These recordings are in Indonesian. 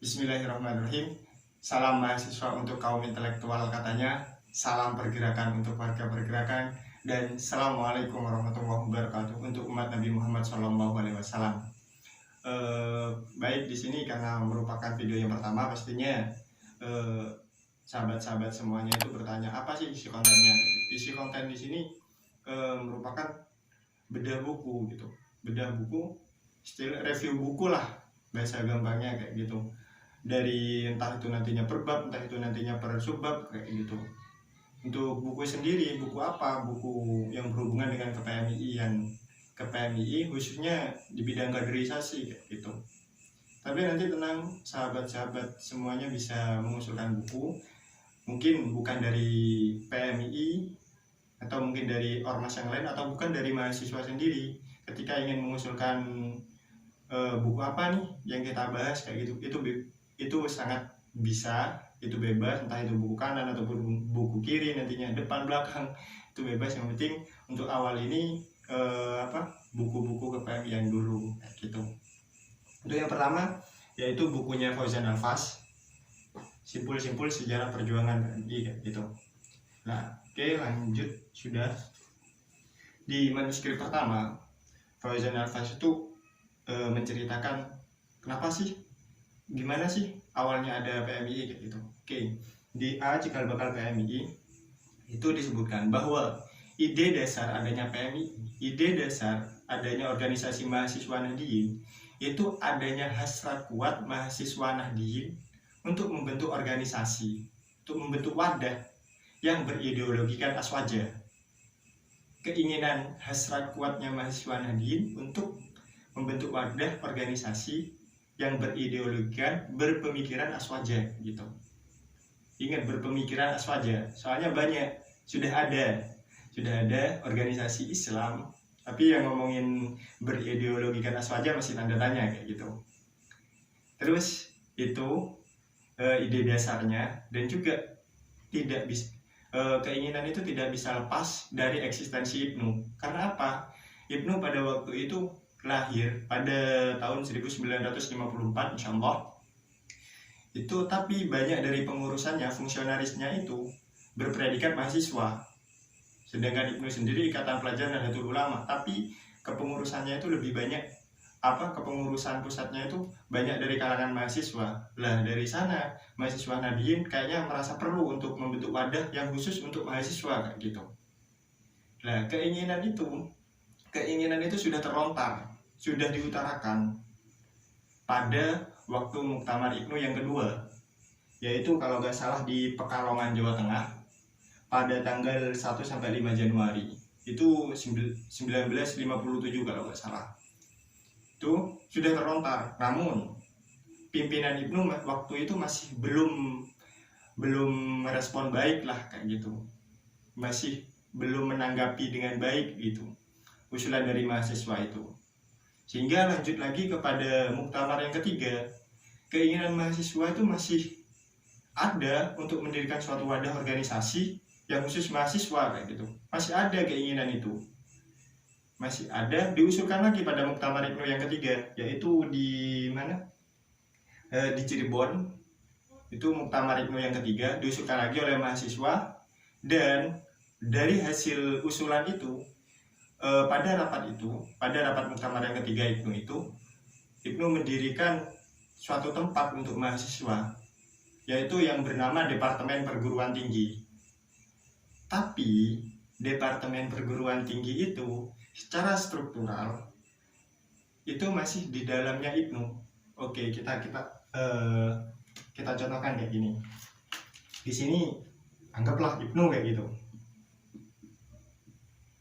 Bismillahirrahmanirrahim. Salam mahasiswa untuk kaum intelektual katanya. Salam pergerakan untuk warga pergerakan. Dan Assalamualaikum warahmatullahi wabarakatuh untuk umat Nabi Muhammad SAW. Baik, di sini karena merupakan video yang pertama, pastinya sahabat-sahabat semuanya itu bertanya apa sih isi kontennya. Isi konten di sini merupakan bedah buku gitu. Bedah buku, istilah review buku lah, bahasa gampangnya kayak gitu. Dari entah itu nantinya per bab, entah itu nantinya per subbab kayak gitu. Untuk buku sendiri, buku apa? Buku yang berhubungan dengan KPMI khususnya di bidang kaderisasi kayak gitu. Tapi nanti tenang, sahabat-sahabat semuanya bisa mengusulkan buku, mungkin bukan dari PMI atau mungkin dari ormas yang lain atau bukan dari mahasiswa sendiri. Ketika ingin mengusulkan buku apa nih yang kita bahas kayak gitu, itu sangat bisa, itu bebas, entah itu buku kanan ataupun buku kiri, nantinya depan belakang itu bebas. Yang penting untuk awal ini buku-buku KPMI yang dulu kayak gitu. Untuk yang pertama yaitu bukunya Fauzan Al-Fas, Simpul-simpul Sejarah Perjuangan PMI kayak gitu. Nah, oke, lanjut. Sudah di manuskrip pertama, Fauzan Al-Fas itu menceritakan kenapa sih, gimana sih awalnya ada PMI kayak gitu. Oke, di A cikal bakal PMI itu disebutkan bahwa ide dasar adanya PMI, ide dasar adanya organisasi mahasiswa Nahdliyin itu adanya hasrat kuat mahasiswa Nahdliyin untuk membentuk organisasi, untuk membentuk wadah yang berideologikan aswaja. Keinginan hasrat kuatnya mahasiswa Nahdliyin untuk membentuk wadah organisasi yang berideologikan, berpemikiran aswaja gitu. Ingat, berpemikiran aswaja, soalnya banyak sudah ada organisasi Islam, tapi yang ngomongin berideologikan aswaja masih tanda tanya kayak gitu. Terus itu ide dasarnya, dan juga tidak bisa keinginan itu tidak bisa lepas dari eksistensi Ibnu. Karena apa? Ibnu pada waktu itu lahir pada tahun 1954 insyaallah itu, tapi banyak dari pengurusannya, fungsionarisnya itu berpredikat mahasiswa. Sedangkan Ibnu sendiri Ikatan Pelajar Nahdlatul Ulama, tapi kepengurusannya itu lebih banyak, kepengurusan pusatnya itu banyak dari kalangan mahasiswa. Lah dari sana mahasiswa Nahdliyin kayaknya merasa perlu untuk membentuk wadah yang khusus untuk mahasiswa kayak gitu. Lah keinginan itu sudah terlontar, sudah diutarakan pada waktu Muktamar Ibnu yang kedua, yaitu kalau nggak salah di Pekalongan, Jawa Tengah pada tanggal 1-5 Januari itu 1957 kalau nggak salah. Itu sudah terlontar, namun pimpinan Ibnu waktu itu masih belum merespon baik lah kayak gitu, masih belum menanggapi dengan baik gitu usulan dari mahasiswa itu. Sehingga lanjut lagi kepada muktamar yang ketiga, keinginan mahasiswa itu masih ada untuk mendirikan suatu wadah organisasi yang khusus mahasiswa kayak gitu. Masih ada keinginan itu, masih ada, diusulkan lagi pada muktamar Ibnu yang ketiga, yaitu di mana? Di Cirebon. Itu muktamar Ibnu yang ketiga diusulkan lagi oleh mahasiswa, dan dari hasil usulan itu pada rapat muktamar yang ketiga Ibnu mendirikan suatu tempat untuk mahasiswa, yaitu yang bernama Departemen Perguruan Tinggi. Tapi Departemen Perguruan Tinggi itu secara struktural itu masih di dalamnya Ibnu. Oke, kita contohkan kayak gini. Di sini anggaplah Ibnu kayak gitu.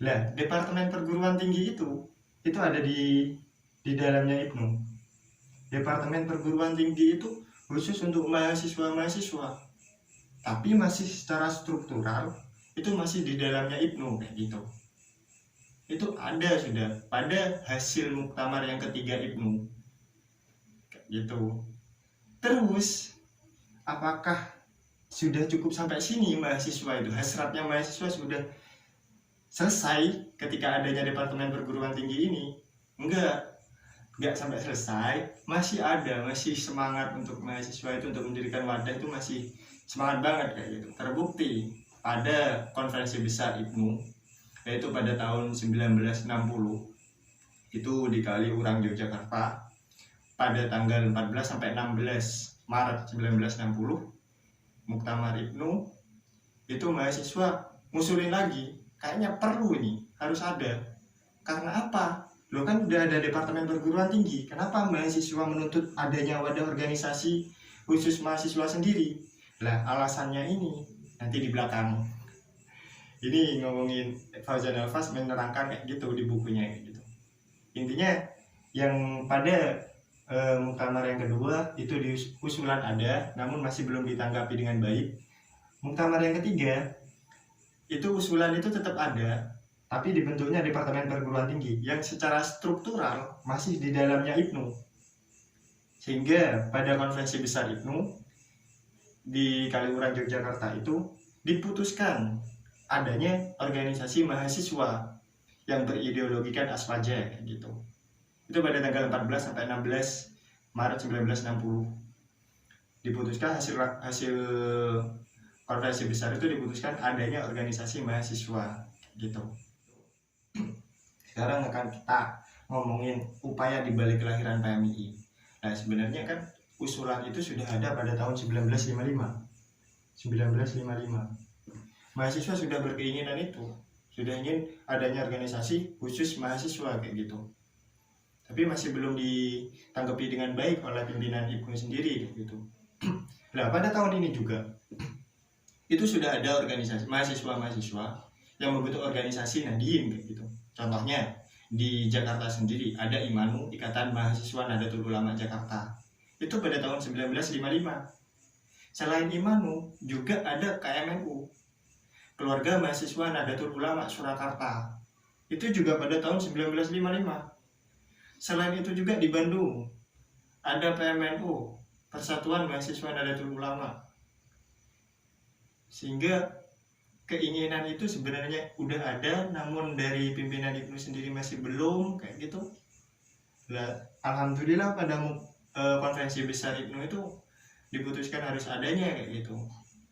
Lah, Departemen Perguruan Tinggi itu ada di dalamnya Ibnu. Departemen Perguruan Tinggi itu khusus untuk mahasiswa, tapi masih secara struktural itu masih di dalamnya Ibnu kayak gitu. Itu ada sudah pada hasil muktamar yang ketiga Ibnu kayak gitu. Terus apakah sudah cukup sampai sini mahasiswa itu? Hasratnya mahasiswa sudah selesai ketika adanya Departemen Perguruan Tinggi ini? Enggak. nggak sampai selesai, masih semangat untuk mahasiswa itu untuk mendirikan wadah itu masih semangat banget kayak gitu. Terbukti pada konferensi besar IPNU, yaitu pada tahun 1960 itu di Kaliurang, Yogyakarta, pada tanggal 14 sampai 16 Maret 1960, Muktamar IPNU itu mahasiswa ngusulin lagi, kayaknya perlu ini, harus ada. Karena apa? Lo kan udah ada departemen perguruan tinggi, kenapa mahasiswa menuntut adanya wadah organisasi khusus mahasiswa sendiri? Lah alasannya ini nanti di belakang. Ini ngomongin Fauzan Al-Fas menerangkan kayak gitu di bukunya kayak gitu. Intinya yang pada muktamar yang kedua itu di usulan ada, namun masih belum ditanggapi dengan baik. Muktamar yang ketiga itu usulan itu tetap ada, tapi dibentuknya Departemen Perguruan Tinggi yang secara struktural masih di dalamnya IPNU. Sehingga pada konferensi besar IPNU di Kaliurang, Yogyakarta itu diputuskan adanya organisasi mahasiswa yang berideologikan Aswaja gitu. Itu pada tanggal 14 sampai 16 Maret 1960. Diputuskan hasil konferensi besar itu diputuskan adanya organisasi mahasiswa gitu. Sekarang akan kita ngomongin upaya dibalik kelahiran PMII. Nah sebenarnya kan usulan itu sudah ada pada tahun 1955. Mahasiswa sudah berkeinginan itu, sudah ingin adanya organisasi khusus mahasiswa kayak gitu. Tapi masih belum ditanggapi dengan baik oleh pimpinan IPNU sendiri gitu. Nah pada tahun ini juga itu sudah ada organisasi mahasiswa yang membentuk organisasi Nadiem kayak gitu. Contohnya di Jakarta sendiri ada IMANU, Ikatan Mahasiswa Nahdlatul Ulama Jakarta. Itu pada tahun 1955. Selain IMANU juga ada KMNU, Keluarga Mahasiswa Nahdlatul Ulama Surakarta. Itu juga pada tahun 1955. Selain itu juga di Bandung ada PMNU, Persatuan Mahasiswa Nahdlatul Ulama. Sehingga keinginan itu sebenarnya udah ada, namun dari pimpinan IPNU sendiri masih belum kayak gitu. Nah, alhamdulillah pada konferensi besar IPNU itu diputuskan harus adanya kayak gitu.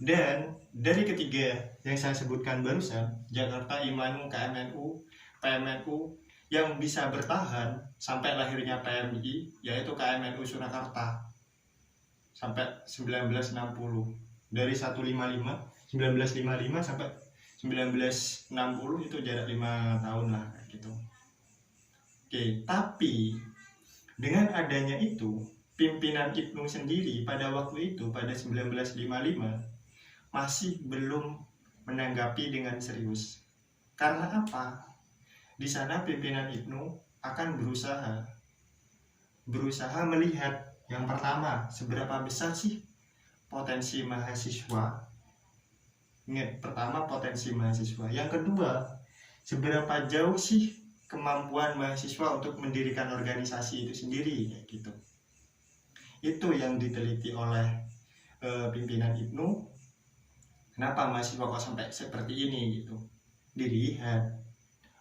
Dan dari ketiga yang saya sebutkan barusan, Jakarta, IMANU, KMNU, PMNU, yang bisa bertahan sampai lahirnya PMI, yaitu KMNU Surakarta sampai 1960. Dari 1955 sampai 1960 itu jarak 5 tahun lah gitu. Oke, tapi dengan adanya itu pimpinan IPNU sendiri pada waktu itu pada 1955 masih belum menanggapi dengan serius. Karena apa? Di sana pimpinan IPNU akan berusaha melihat yang pertama, seberapa besar sih potensi mahasiswa. Ingat, pertama potensi mahasiswa. Yang kedua, seberapa jauh sih kemampuan mahasiswa untuk mendirikan organisasi itu sendiri kayak gitu. Itu yang diteliti oleh pimpinan IPNU. Kenapa mahasiswa kok sampai seperti ini gitu? Dilihat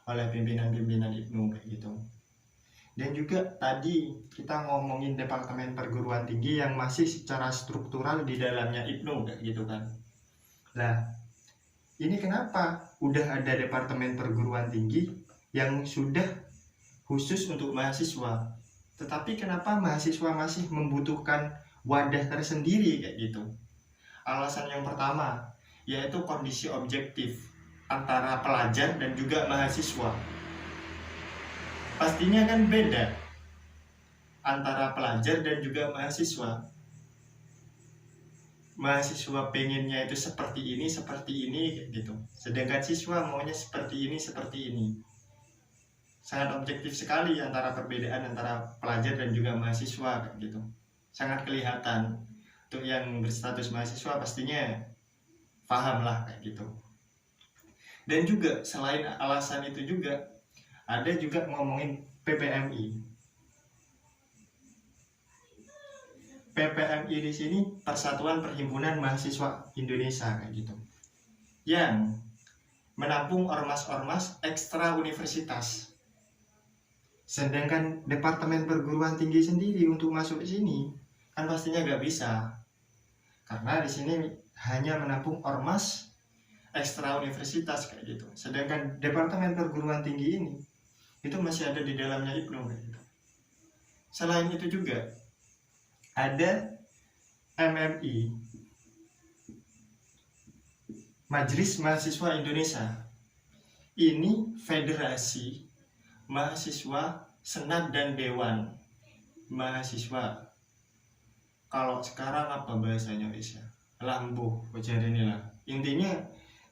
oleh pimpinan-pimpinan IPNU kayak gitu. Dan juga tadi kita ngomongin Departemen Perguruan Tinggi yang masih secara struktural di dalamnya IPNU kayak gitu kan. Nah, ini kenapa udah ada Departemen Perguruan Tinggi yang sudah khusus untuk mahasiswa, tetapi kenapa mahasiswa masih membutuhkan wadah tersendiri kayak gitu? Alasan yang pertama yaitu kondisi objektif antara pelajar dan juga mahasiswa. Pastinya kan beda antara pelajar dan juga mahasiswa. Mahasiswa pengennya itu seperti ini gitu. Sedangkan siswa maunya seperti ini. Sangat objektif sekali antara perbedaan antara pelajar dan juga mahasiswa gitu. Sangat kelihatan. Untuk yang berstatus mahasiswa pastinya paham lah kayak gitu. Dan juga selain alasan itu juga ada juga ngomongin PPMI. PPMI di sini Persatuan Perhimpunan Mahasiswa Indonesia kayak gitu. Yang menampung ormas-ormas ekstra universitas. Sedangkan departemen perguruan tinggi sendiri untuk masuk ke sini kan pastinya nggak bisa, karena di sini hanya menampung ormas ekstra universitas kayak gitu. Sedangkan departemen perguruan tinggi ini itu masih ada di dalamnya IPNU kayak gitu. Selain itu juga ada MMI, Majelis Mahasiswa Indonesia. Ini federasi mahasiswa senat dan dewan mahasiswa. Kalau sekarang apa bahasanya bisa? Lambuh, wajar inilah. Intinya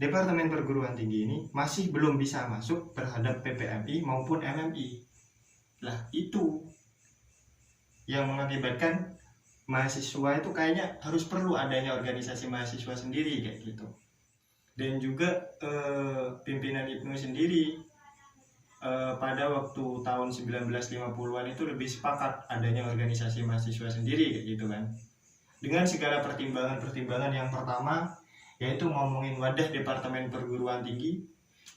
Departemen Perguruan Tinggi ini masih belum bisa masuk terhadap PPMI maupun MMI. Lah itu yang mengakibatkan mahasiswa itu kayaknya harus perlu adanya organisasi mahasiswa sendiri kayak gitu. Dan juga pimpinan IPNU sendiri pada waktu tahun 1950-an itu lebih sepakat adanya organisasi mahasiswa sendiri kayak gitu kan. Dengan segala pertimbangan-pertimbangan, yang pertama yaitu ngomongin wadah Departemen Perguruan Tinggi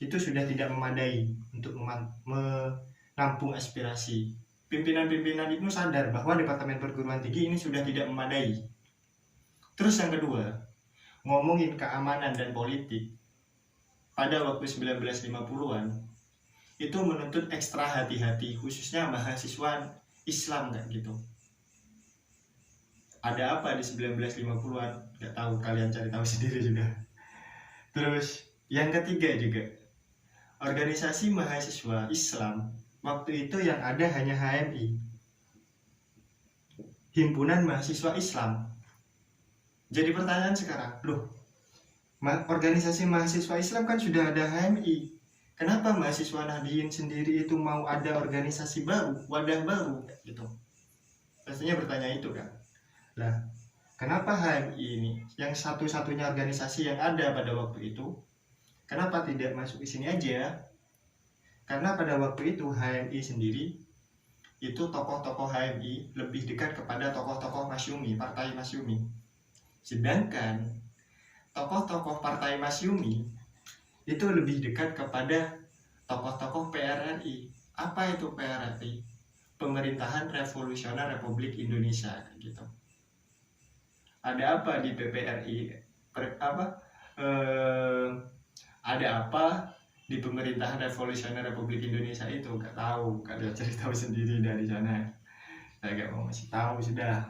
itu sudah tidak memadai untuk menampung aspirasi. Pimpinan-pimpinan IPNU sadar bahwa Departemen Perguruan Tinggi ini sudah tidak memadai. Terus yang kedua, ngomongin keamanan dan politik pada waktu 1950-an itu menuntut ekstra hati-hati, khususnya mahasiswa Islam kayak gitu. Ada apa di 1950-an? Gak tahu, kalian cari tahu sendiri juga. Terus yang ketiga juga, organisasi mahasiswa Islam waktu itu yang ada hanya HMI, Himpunan Mahasiswa Islam. Jadi pertanyaan sekarang, loh, organisasi mahasiswa Islam kan sudah ada HMI, kenapa mahasiswa Nahdliyin sendiri itu mau ada organisasi baru, wadah baru gitu? Pastinya bertanya itu kan. Lah, kenapa HMI ini yang satu-satunya organisasi yang ada pada waktu itu, kenapa tidak masuk ke sini aja? Karena pada waktu itu HMI sendiri itu tokoh-tokoh HMI lebih dekat kepada tokoh-tokoh Masyumi, Partai Masyumi. Sedangkan tokoh-tokoh Partai Masyumi itu lebih dekat kepada tokoh-tokoh PRRI. Apa itu PRRI? Pemerintahan Revolusioner Republik Indonesia gitu. Ada apa di PPRI? Ada apa di Pemerintahan Revolusioner Republik Indonesia itu? Gak tahu, kalian cari tahu sendiri dari sana. Saya gak mau masih tahu sudah.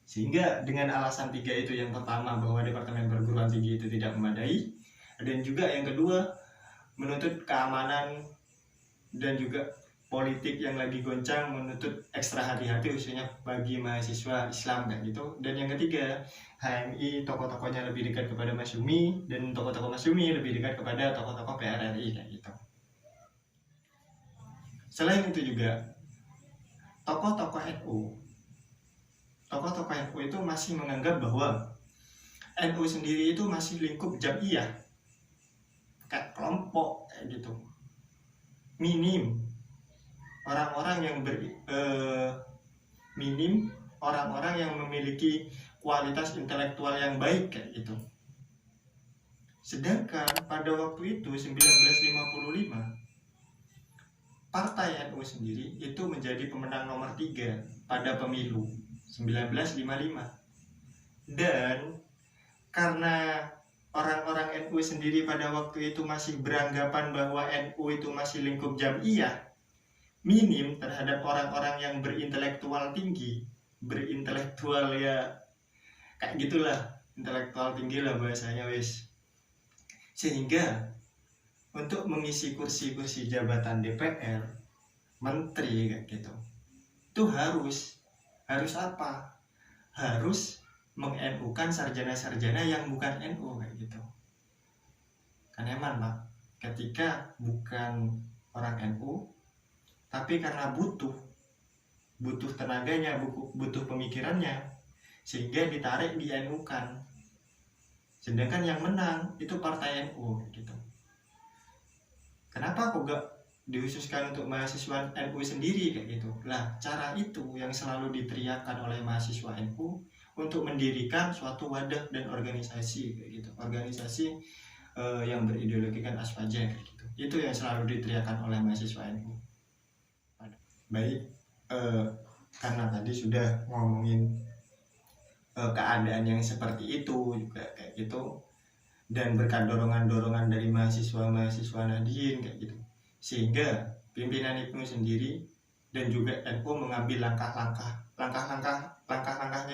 Sehingga dengan alasan tiga itu, yang pertama bahwa Departemen Perguruan Tinggi itu tidak memadai, dan juga yang kedua menuntut keamanan dan juga politik yang lagi goncang, menuntut ekstra hati-hati khususnya bagi mahasiswa Islam kayak gitu. Dan yang ketiga, HMI tokoh-tokohnya lebih dekat kepada Masyumi, dan tokoh-tokoh Masyumi lebih dekat kepada tokoh-tokoh PRRI kayak gitu. Selain itu juga tokoh-tokoh NU itu masih menganggap bahwa NU sendiri itu masih lingkup jamiah, kayak kelompok kayak gitu, minim orang-orang yang memiliki kualitas intelektual yang baik kayak gitu. Sedangkan pada waktu itu 1955 Partai NU sendiri itu menjadi pemenang nomor 3 pada pemilu 1955. Dan karena orang-orang NU sendiri pada waktu itu masih beranggapan bahwa NU itu masih lingkup jamiah, minim terhadap orang-orang yang berintelektual tinggi, berintelektual ya kayak gitulah, intelektual tinggi lah bahasanya wis. Sehingga untuk mengisi kursi-kursi jabatan DPR, menteri kayak gitu, itu harus apa? Harus meng-NU-kan sarjana-sarjana yang bukan NU kayak gitu. Kan eman Pak, ketika bukan orang NU tapi karena butuh tenaganya, butuh pemikirannya, sehingga ditarik di NU-kan. Sedangkan yang menang itu partai NU gitu. Kenapa kok gak dikhususkan untuk mahasiswa NU sendiri kayak gitu? Lah, cara itu yang selalu diteriakkan oleh mahasiswa NU untuk mendirikan suatu wadah dan organisasi kayak gitu. Organisasi yang berideologikan aswaja kayak gitu. Itu yang selalu diteriakkan oleh mahasiswa NU. Baik, karena tadi sudah ngomongin keadaan yang seperti itu juga kayak gitu, dan berkat dorongan-dorongan dari mahasiswa Nahdien kayak gitu, sehingga pimpinan IPNU sendiri dan juga NU mengambil langkahnya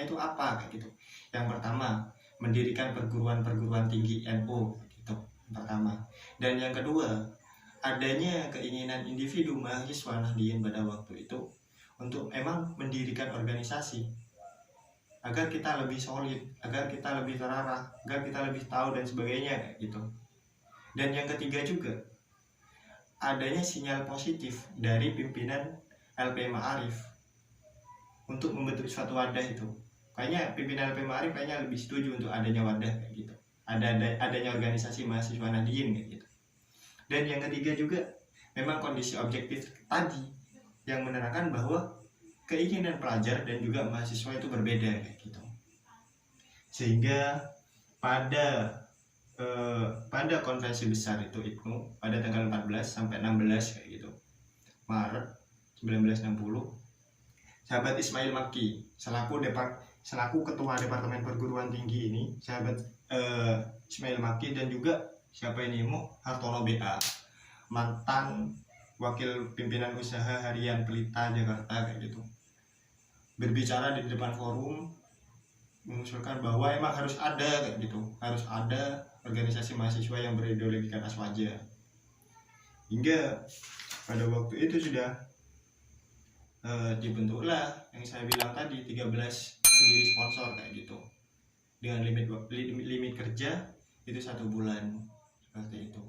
itu apa kayak gitu. Yang pertama, mendirikan perguruan tinggi NU gitu, yang pertama. Dan yang kedua, adanya keinginan individu mahasiswa Nahdien pada waktu itu untuk emang mendirikan organisasi agar kita lebih solid, agar kita lebih terarah, agar kita lebih tahu dan sebagainya kayak gitu. Dan yang ketiga juga, adanya sinyal positif dari pimpinan LP Ma'arif untuk membentuk suatu wadah itu. Kayaknya pimpinan LP Ma'arif kayaknya lebih setuju untuk adanya wadah kayak gitu. Adanya organisasi mahasiswa Nahdien kayak gitu. Dan yang ketiga juga, memang kondisi objektif tadi yang menerangkan bahwa keinginan pelajar dan juga mahasiswa itu berbeda kayak gitu. Sehingga pada konferensi besar itu IPNU pada tanggal 14 sampai 16 kayak gitu Maret 1960, sahabat Ismail Maki selaku ketua Departemen Perguruan Tinggi ini, sahabat Ismail Maki, dan juga siapa ini Hartono BA, mantan wakil pimpinan usaha harian Pelita Jakarta kayak gitu, berbicara di depan forum mengusulkan bahwa emang harus ada kayak gitu, harus ada organisasi mahasiswa yang berideologikan Aswaja. Hingga pada waktu itu sudah dibentuklah yang saya bilang tadi 13 pendiri sponsor kayak gitu, dengan limit kerja itu 1 bulan seperti itu.